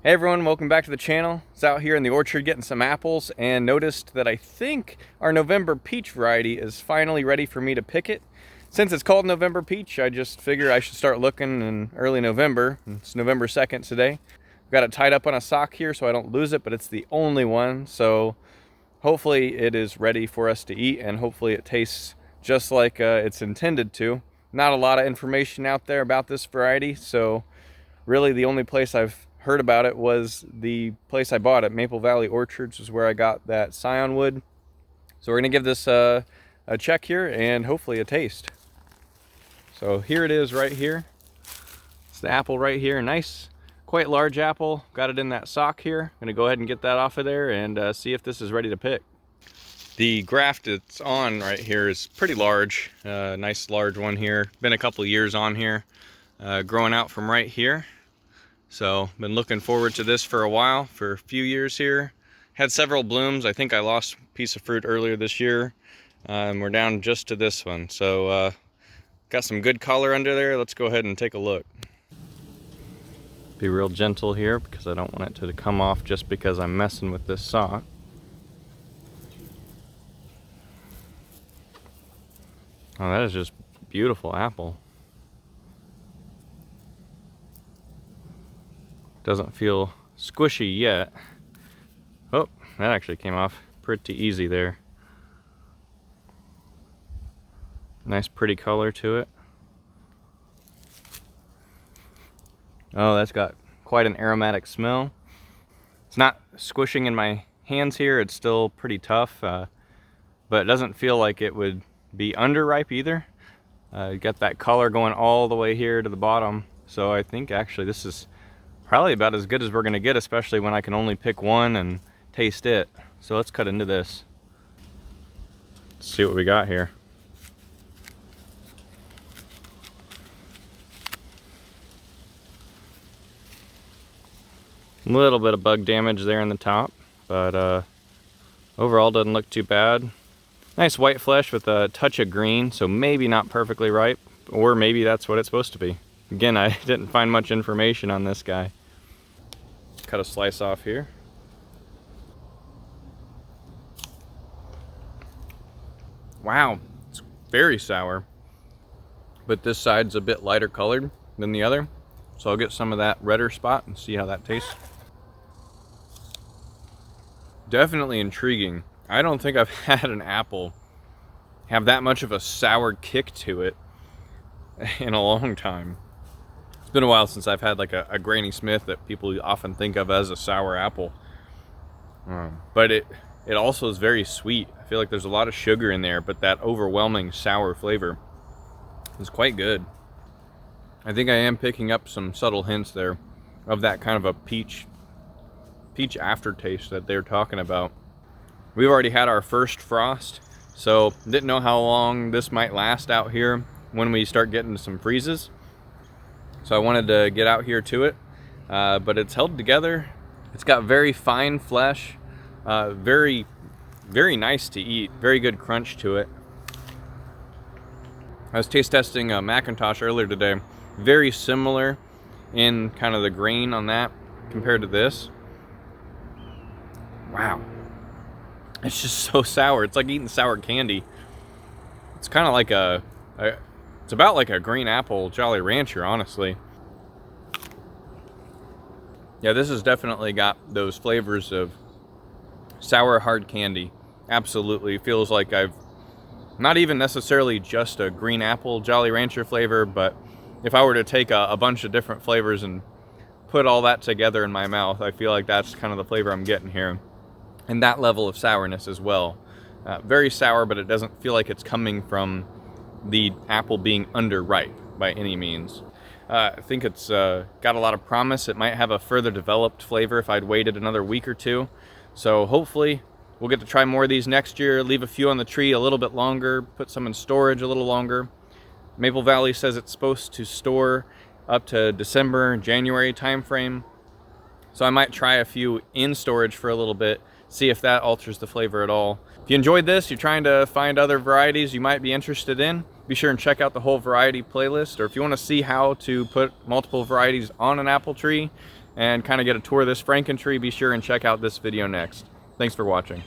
Hey everyone, welcome back to the channel. I was out here in the orchard getting some apples and noticed that I think our November peach variety is finally ready for me to pick it. Since it's called November peach, I just figure I should start looking in early November. It's November 2nd today. I've got it tied up on a sock here so I don't lose it, but it's the only one. So hopefully it is ready for us to eat and hopefully it tastes just like it's intended to. Not a lot of information out there about this variety, so really the only place I've heard about it was the place I bought it, Maple Valley Orchards, is where I got that scion wood. So we're gonna give this a check here and hopefully a taste. So here it is right here. It's the apple right here, nice, quite large apple. Got it in that sock here. I'm gonna go ahead and get that off of there and see if this is ready to pick. The graft it's on right here is pretty large, nice large one here. Been a couple years on here, growing out from right here. So been looking forward to this for a while, for a few years here. Had several blooms. I think I lost a piece of fruit earlier this year. And we're down just to this one. So got some good color under there. Let's go ahead and take a look. Be real gentle here because I don't want it to come off just because I'm messing with this sock. Oh, that is just beautiful apple. Doesn't feel squishy yet. Oh, that actually came off pretty easy there. Nice pretty color to it. Oh, that's got quite an aromatic smell. It's not squishing in my hands here. It's still pretty tough, but it doesn't feel like it would be underripe either. Got that color going all the way here to the bottom. So I think actually this is probably about as good as we're gonna get, especially when I can only pick one and taste it. So let's cut into this. Let's see what we got here. A little bit of bug damage there in the top, but overall doesn't look too bad. Nice white flesh with a touch of green, so maybe not perfectly ripe, or maybe that's what it's supposed to be. Again, I didn't find much information on this guy. Cut a slice off here. Wow, it's very sour. But this side's a bit lighter colored than the other. So I'll get some of that redder spot and see how that tastes. Definitely intriguing. I don't think I've had an apple have that much of a sour kick to it in a long time. It's been a while since I've had like a Granny Smith that people often think of as a sour apple. But it also is very sweet. I feel like there's a lot of sugar in there, but that overwhelming sour flavor is quite good. I think I am picking up some subtle hints there of that kind of a peach aftertaste that they're talking about. We've already had our first frost, so didn't know how long this might last out here when we start getting some freezes. So I wanted to get out here to it, but it's held together. It's got very fine flesh, very nice to eat, very good crunch to it. I was taste testing a Macintosh earlier today. Very similar in kind of the grain on that compared to this. Wow. It's just so sour. It's like eating sour candy. It's kind of like it's about like a green apple Jolly Rancher, honestly. Yeah, this has definitely got those flavors of sour hard candy. Absolutely. Feels like I've not even necessarily just a green apple Jolly Rancher flavor, but if I were to take a bunch of different flavors and put all that together in my mouth, I feel like that's kind of the flavor I'm getting here. And that level of sourness as well. Very sour, but it doesn't feel like it's coming from the apple being underripe by any means. I think it's got a lot of promise. It might have a further developed flavor if I'd waited another week or two. So hopefully we'll get to try more of these next year, leave a few on the tree a little bit longer, put some in storage a little longer. Maple Valley says it's supposed to store up to December, January timeframe. So I might try a few in storage for a little bit, see if that alters the flavor at all. If you enjoyed this, you're trying to find other varieties you might be interested in, be sure and check out the whole variety playlist. Or if you want to see how to put multiple varieties on an apple tree, and kind of get a tour of this Franken tree, be sure and check out this video next. Thanks for watching.